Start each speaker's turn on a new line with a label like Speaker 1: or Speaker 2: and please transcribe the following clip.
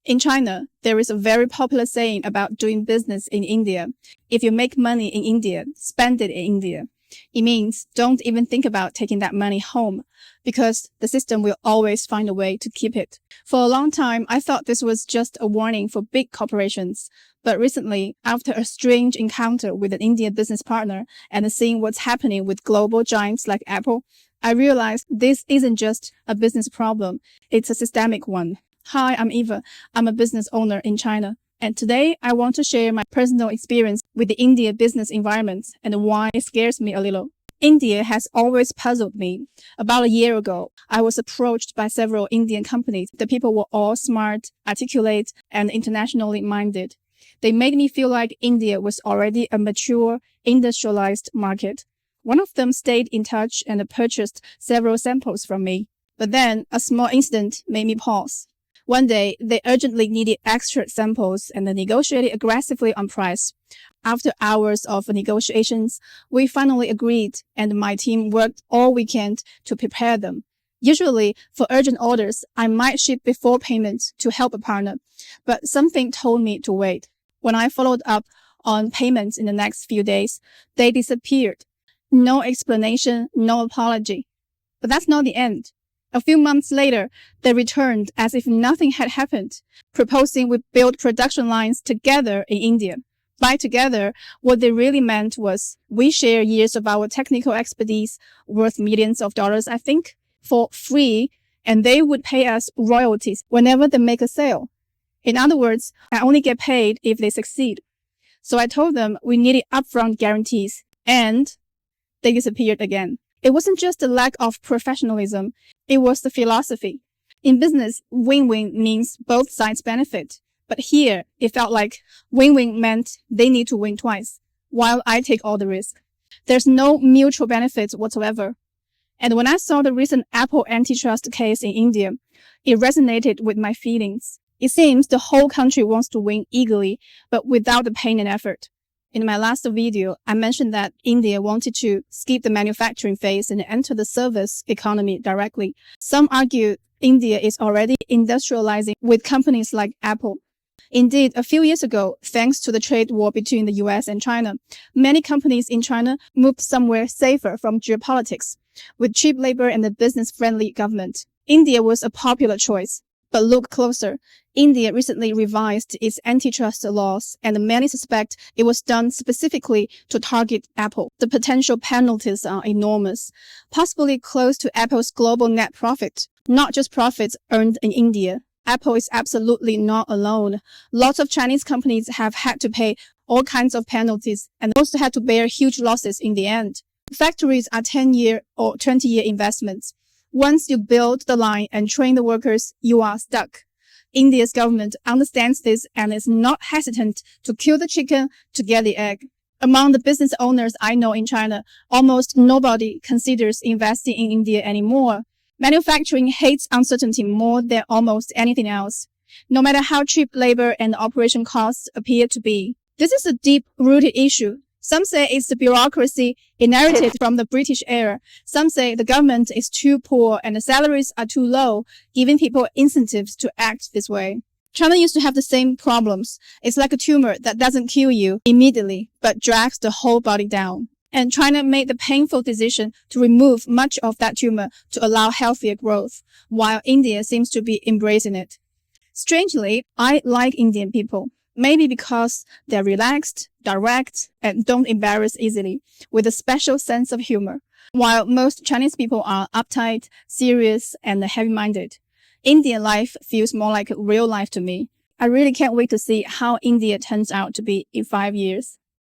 Speaker 1: In China, there is a very popular saying about doing business in India. If you make money in India, spend it in India. It means don't even think about taking that money home because the system will always find a way to keep it. For a long time, I thought this was just a warning for big corporations. But recently, after a strange encounter with an Indian business partner and seeing what's happening with global giants like Apple, I realized this isn't just a business problem, it's a systemic one. Hi, I'm Eva. I'm a business owner in China. And today I want to share my personal experience with the India business environment and why it scares me a little. India has always puzzled me. About a year ago, I was approached by several Indian companies. The people were all smart, articulate, and internationally minded. They made me feel like India was already a mature, industrialized market. One of them stayed in touch and purchased several samples from me. But then a small incident made me pause. One day, they urgently needed extra samples and negotiated aggressively on price. After hours of negotiations, we finally agreed, and my team worked all weekend to prepare them. Usually, for urgent orders, I might ship before payment to help a partner, but something told me to wait. When I followed up on payments in the next few days, they disappeared. No explanation, no apology. But that's not the end. A few months later, they returned as if nothing had happened, proposing we build production lines together in India. By together, what they really meant was we share years of our technical expertise worth millions of dollars, I think, for free, and they would pay us royalties whenever they make a sale. In other words, I only get paid if they succeed. So I told them we needed upfront guarantees, and they disappeared again. It wasn't just a lack of professionalism, it was the philosophy. In business, win-win means both sides benefit. But here, it felt like win-win meant they need to win twice, while I take all the risk. There's no mutual benefits whatsoever. And when I saw the recent Apple antitrust case in India, it resonated with my feelings. It seems the whole country wants to win eagerly, but without the pain and effort. In my last video, I mentioned that India wanted to skip the manufacturing phase and enter the service economy directly. Some argue India is already industrializing with companies like Apple. Indeed, a few years ago, thanks to the trade war between the US and China, many companies in China moved somewhere safer from geopolitics, with cheap labor and a business-friendly government. India was a popular choice. But look closer. India recently revised its antitrust laws, and many suspect it was done specifically to target Apple. The potential penalties are enormous, possibly close to Apple's global net profit, not just profits earned in India. Apple is absolutely not alone. Lots of Chinese companies have had to pay all kinds of penalties and also had to bear huge losses in the end. Factories are 10-year or 20-year investments. Once you build the line and train the workers, you are stuck. India's government understands this and is not hesitant to kill the chicken to get the egg. Among the business owners I know in China, almost nobody considers investing in India anymore. Manufacturing hates uncertainty more than almost anything else, no matter how cheap labor and operation costs appear to be. This is a deep-rooted issue. Some say it's the bureaucracy inherited from the British era. Some say the government is too poor and the salaries are too low, giving people incentives to act this way. China used to have the same problems. It's like a tumor that doesn't kill you immediately, but drags the whole body down. And China made the painful decision to remove much of that tumor to allow healthier growth, while India seems to be embracing it. Strangely, I like Indian people. Maybe because they're relaxed, direct, and don't embarrass easily, with a special sense of humor. While most Chinese people are uptight, serious, and heavy-minded, Indian life feels more like real life to me. I really can't wait to see how India turns out to be in 5 years.